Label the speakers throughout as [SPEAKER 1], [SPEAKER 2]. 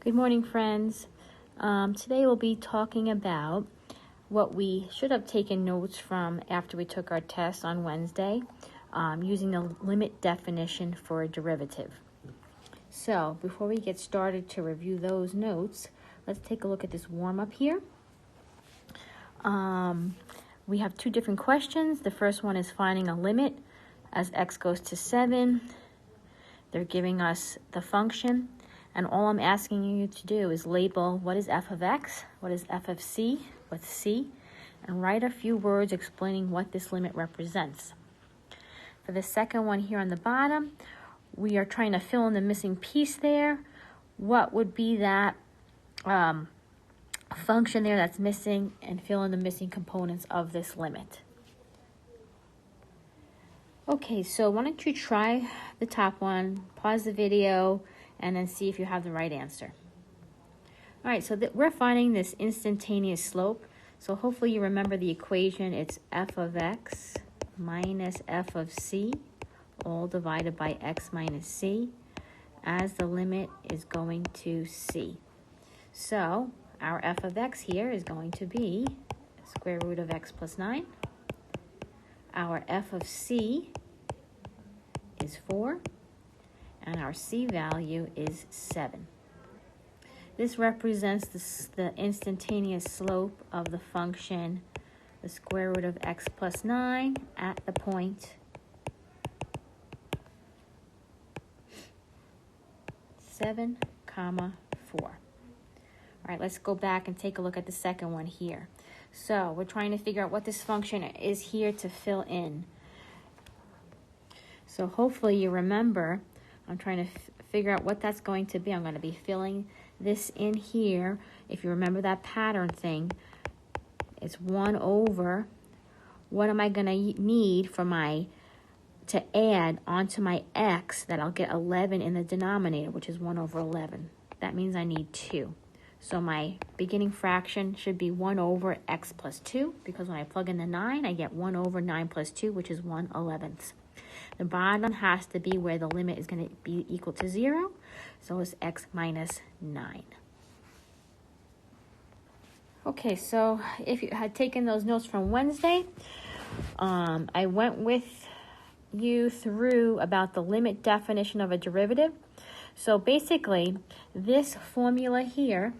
[SPEAKER 1] Good morning, friends. Today we'll be talking about what we should have taken notes from after we took our test on Wednesday, using the limit definition for a derivative. So before we get started to review those notes, let's take a look at this warm-up here. We have two different questions. The first one is finding a limit as x goes to 7. They're giving us the function. And all I'm asking you to do is label what is f of x, what is f of c with c, and write a few words explaining what this limit represents. For the second one here on the bottom, we are trying to fill in the missing piece there. What would be that function there that's missing, and fill in the missing components of this limit. Okay, so why don't you try the top one, pause the video, and then see if you have the right answer. All right, so we're finding this instantaneous slope. So hopefully you remember the equation. It's f of x minus f of c, all divided by x minus c, as the limit is going to c. So our f of x here is going to be square root of x plus 9. Our f of c is 4. And our c value is 7. This represents the instantaneous slope of the function, the square root of x plus 9 at the point 7, 4. All right, let's go back and take a look at the second one here. So we're trying to figure out what this function is here to fill in. So hopefully you remember, I'm trying to figure out what that's going to be. I'm going to be filling this in here. If you remember that pattern thing, it's 1 over, what am I going to need for to add onto my x that I'll get 11 in the denominator, which is 1 over 11. That means I need 2. So my beginning fraction should be 1 over x plus 2, because when I plug in the 9, I get 1 over 9 plus 2, which is 1/11. The bottom has to be where the limit is going to be equal to 0. So it's x minus 9. Okay, so if you had taken those notes from Wednesday, I went with you through about the limit definition of a derivative. So basically, this formula here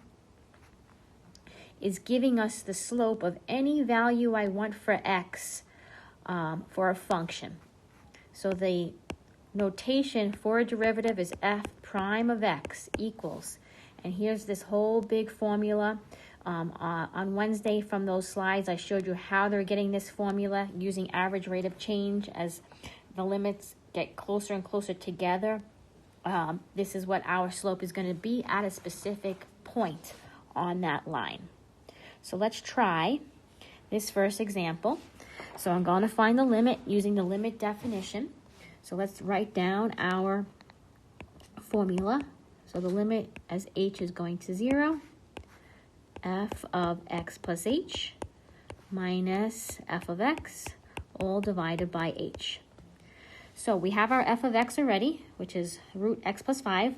[SPEAKER 1] is giving us the slope of any value I want for x for a function. So the notation for a derivative is f prime of x equals, and here's this whole big formula. On Wednesday from those slides, I showed you how they're getting this formula using average rate of change as the limits get closer and closer together. This is what our slope is going to be at a specific point on that line. So let's try this first example. So I'm going to find the limit using the limit definition. So let's write down our formula. So the limit as h is going to 0, f of x plus h minus f of x, all divided by h. So we have our f of x already, which is root x plus 5.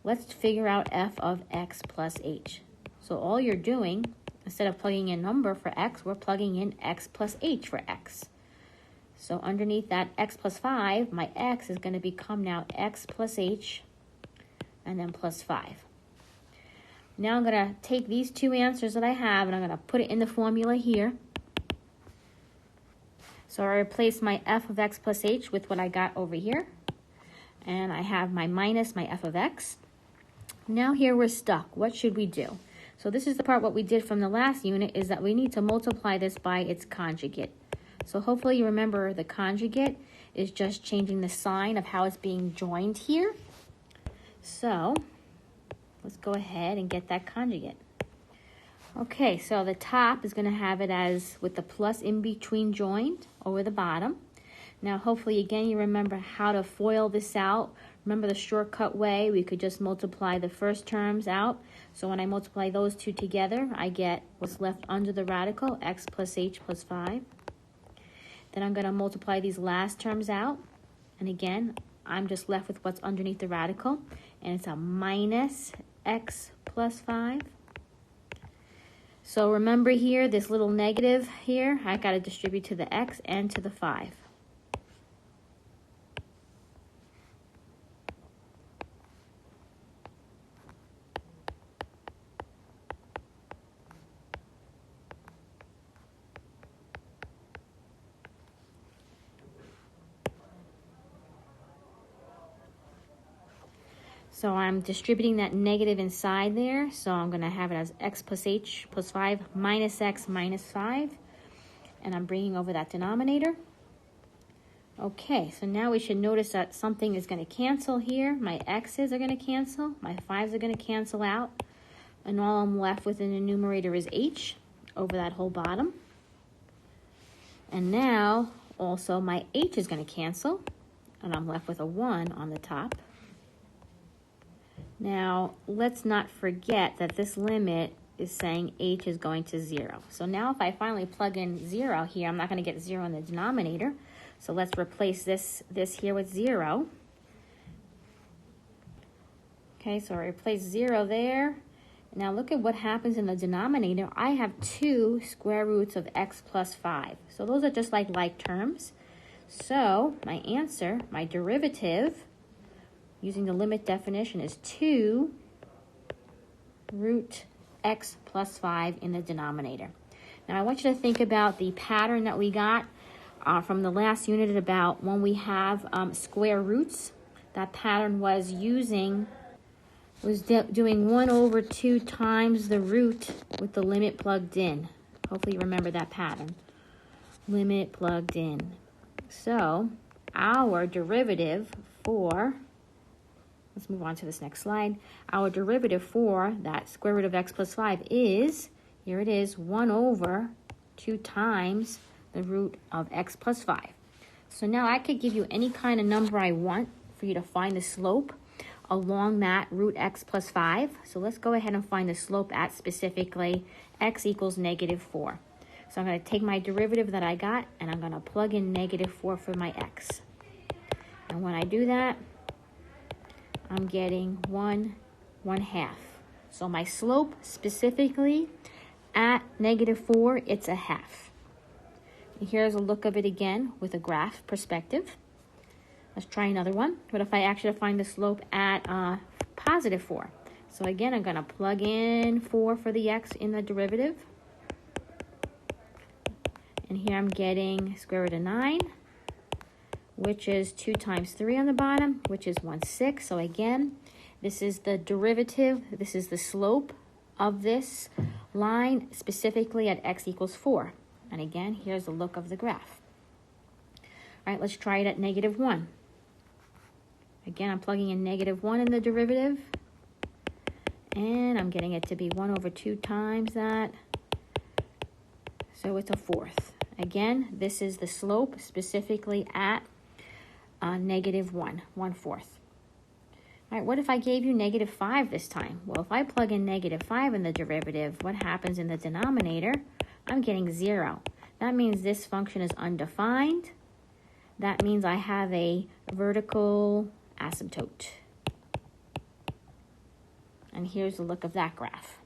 [SPEAKER 1] Let's figure out f of x plus h. So all you're doing, instead of plugging in a number for x, we're plugging in x plus h for x. So underneath that x plus 5, my x is going to become now x plus h, and then plus 5. Now I'm going to take these two answers that I have, and I'm going to put it in the formula here. So I replace my f of x plus h with what I got over here. And I have my minus my f of x. Now here we're stuck. What should we do? So this is the part what we did from the last unit, is that we need to multiply this by its conjugate. So hopefully you remember the conjugate is just changing the sign of how it's being joined here. So let's go ahead and get that conjugate. Okay, so the top is going to have it as with the plus in between joined over the bottom. Now hopefully again you remember how to FOIL this out. Remember the shortcut way, we could just multiply the first terms out. So when I multiply those two together, I get what's left under the radical, x plus h plus 5. Then I'm going to multiply these last terms out. And again, I'm just left with what's underneath the radical. And it's a minus x plus 5. So remember here, this little negative here, I got to distribute to the x and to the 5. So I'm distributing that negative inside there. So I'm going to have it as x plus h plus 5 minus x minus 5. And I'm bringing over that denominator. Okay, so now we should notice that something is going to cancel here. My x's are going to cancel. My 5's are going to cancel out. And all I'm left with in the numerator is h over that whole bottom. And now also my h is going to cancel. And I'm left with a 1 on the top. Now, let's not forget that this limit is saying h is going to 0. So now if I finally plug in 0 here, I'm not going to get 0 in the denominator. So let's replace this here with 0. Okay, so I replace 0 there. Now look at what happens in the denominator. I have 2 square roots of x plus 5. So those are just like terms. So my answer, my derivative, using the limit definition, is 2 root x plus 5 in the denominator. Now I want you to think about the pattern that we got from the last unit about when we have square roots. That pattern was doing 1 over 2 times the root with the limit plugged in. Hopefully you remember that pattern. Limit plugged in. So our derivative for, let's move on to this next slide. Our derivative for that square root of x plus 5 is, here it is, 1 over 2 times the root of x plus 5. So now I could give you any kind of number I want for you to find the slope along that root x plus 5. So let's go ahead and find the slope at specifically x equals negative 4. So I'm going to take my derivative that I got and I'm going to plug in negative 4 for my x. And when I do that, I'm getting 1/1/2. So my slope specifically at negative 4, it's a half. And here's a look of it again with a graph perspective. Let's try another one. What if I actually find the slope at positive 4? So again, I'm going to plug in 4 for the x in the derivative. And here I'm getting square root of 9, which is 2 times 3 on the bottom, which is 1/6. So again, this is the derivative. This is the slope of this line, specifically at x equals 4. And again, here's a look of the graph. All right, let's try it at negative 1. Again, I'm plugging in negative 1 in the derivative. And I'm getting it to be 1 over 2 times that. So it's a 1/4. Again, this is the slope specifically at negative 1, 1/4. All right, what if I gave you negative 5 this time? Well, if I plug in negative 5 in the derivative, what happens in the denominator? I'm getting 0. That means this function is undefined. That means I have a vertical asymptote. And here's the look of that graph.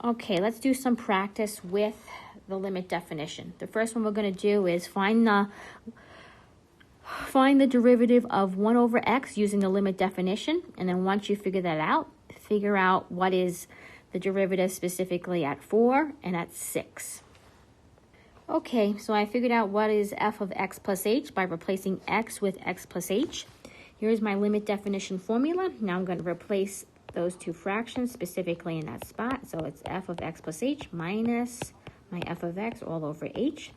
[SPEAKER 1] Okay, let's do some practice with the limit definition. The first one we're going to do is find the derivative of 1 over x using the limit definition. And then once you figure that out, figure out what is the derivative specifically at 4 and at 6. Okay, so I figured out what is f of x plus h by replacing x with x plus h. Here's my limit definition formula. Now I'm going to replace those two fractions specifically in that spot. So it's f of x plus h minus my f of x all over h.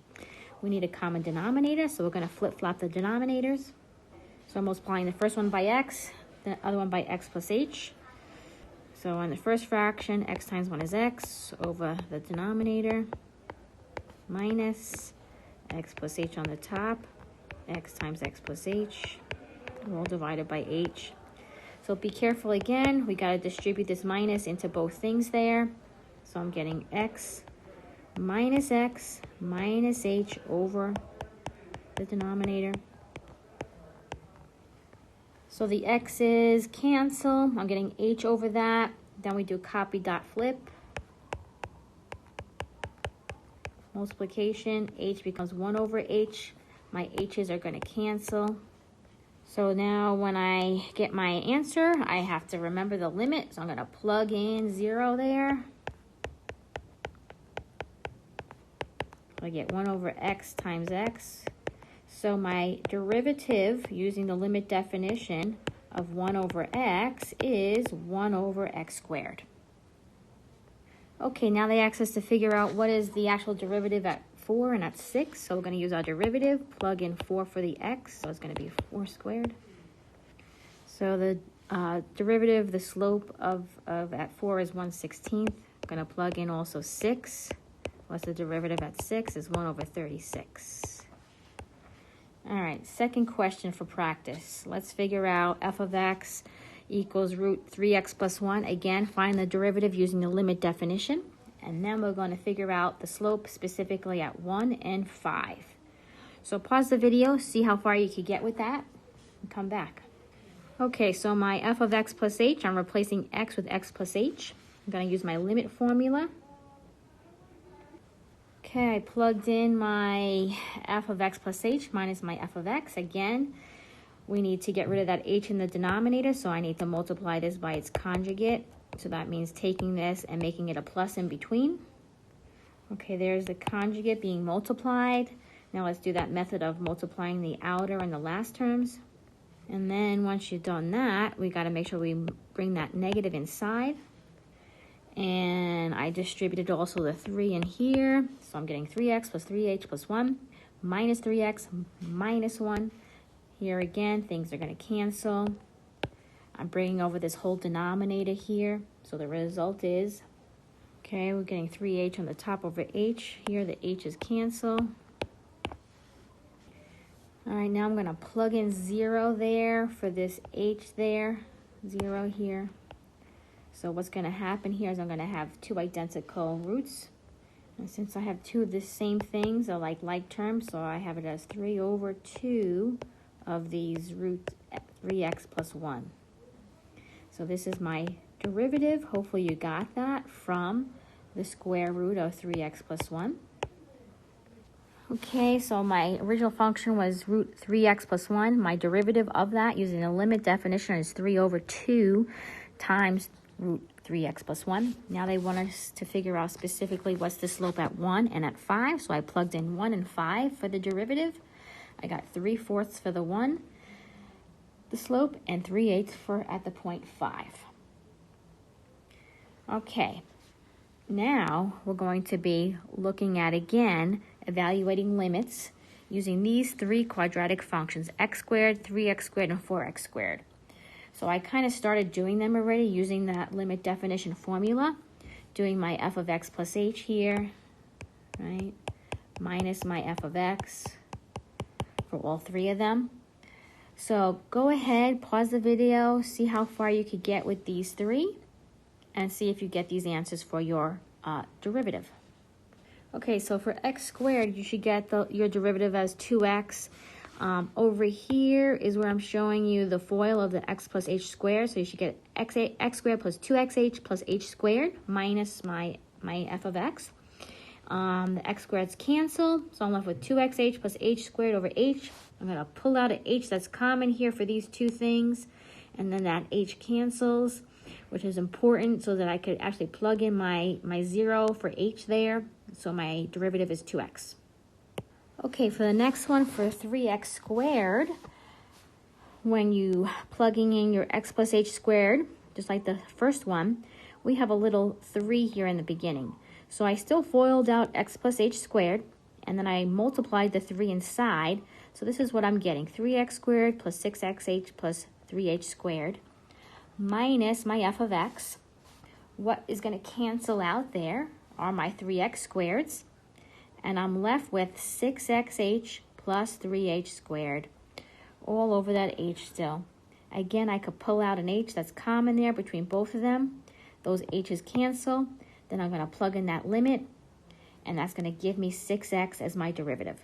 [SPEAKER 1] We need a common denominator, so we're going to flip-flop the denominators. So I'm multiplying the first one by x, the other one by x plus h. So on the first fraction, x times 1 is x over the denominator minus x plus h on the top, x times x plus h, all divided by h. So be careful again. We got to distribute this minus into both things there. So I'm getting x minus h over the denominator. So the x's cancel. I'm getting h over that. Then we do copy dot flip. Multiplication, h becomes 1 over h. My h's are going to cancel. So now when I get my answer, I have to remember the limit. So I'm going to plug in 0 there. I get 1 over x times x. So my derivative using the limit definition of 1 over x is 1 over x squared. Okay, now they ask us to figure out what is the actual derivative at 4 and at 6. So we're going to use our derivative, plug in 4 for the x, so it's going to be 4 squared. So the derivative, the slope of at 4 is 1/16. I'm going to plug in also 6. What's the derivative at 6 is 1 over 36. All right, second question for practice. Let's figure out f of x equals root 3x plus 1. Again, find the derivative using the limit definition. And then we're going to figure out the slope specifically at 1 and 5. So pause the video, see how far you could get with that, and come back. Okay, so my f of x plus h, I'm replacing x with x plus h. I'm going to use my limit formula. Okay, I plugged in my f of x plus h minus my f of x. Again, we need to get rid of that h in the denominator, so I need to multiply this by its conjugate. So that means taking this and making it a plus in between. Okay, there's the conjugate being multiplied. Now let's do that method of multiplying the outer and the last terms. And then once you've done that, we got to make sure we bring that negative inside. And I distributed also the 3 in here. So I'm getting 3x plus 3h plus 1 minus 3x minus 1. Here again, things are going to cancel. I'm bringing over this whole denominator here. So the result is, okay, we're getting 3h on the top over h. Here the h's cancel. All right, now I'm going to plug in 0 there for this h there. 0 here. So what's going to happen here is I'm going to have 2 identical roots. And since I have 2 of the same things, they're like terms, so I have it as 3 over 2 of these root 3x plus 1. So this is my derivative. Hopefully you got that from the square root of 3x plus 1. Okay, so my original function was root 3x plus 1. My derivative of that using the limit definition is 3 over 2 times root 3x plus 1. Now they want us to figure out specifically what's the slope at 1 and at 5. So I plugged in 1 and 5 for the derivative. I got 3/4 for the 1, the slope, and 3/8 for at the point 5. Okay, now we're going to be looking at, again, evaluating limits using these 3 quadratic functions, x squared, 3x squared, and 4x squared. So I kind of started doing them already using that limit definition formula, doing my f of x plus h here, right, minus my f of x for all 3 of them. So go ahead, pause the video, see how far you could get with these 3, and see if you get these answers for your derivative. Okay, so for x squared, you should get your derivative as 2x. Over here is where I'm showing you the FOIL of the x plus h squared. So you should get x squared plus 2xh plus h squared minus my f of x. The x squareds cancel, so I'm left with 2xh plus h squared over h. I'm going to pull out an h that's common here for these 2 things, and then that h cancels, which is important so that I could actually plug in my 0 for h there. So my derivative is 2x. Okay, for the next one, for 3x squared, when you plugging in your x plus h squared, just like the first one, we have a little 3 here in the beginning. So I still FOILed out x plus h squared, and then I multiplied the 3 inside. So this is what I'm getting, 3x squared plus 6xh plus 3h squared minus my f of x. What is going to cancel out there are my 3x squareds, and I'm left with 6xh plus 3h squared all over that h still. Again, I could pull out an h that's common there between both of them. Those h's cancel. Then I'm going to plug in that limit, and that's going to give me 6x as my derivative.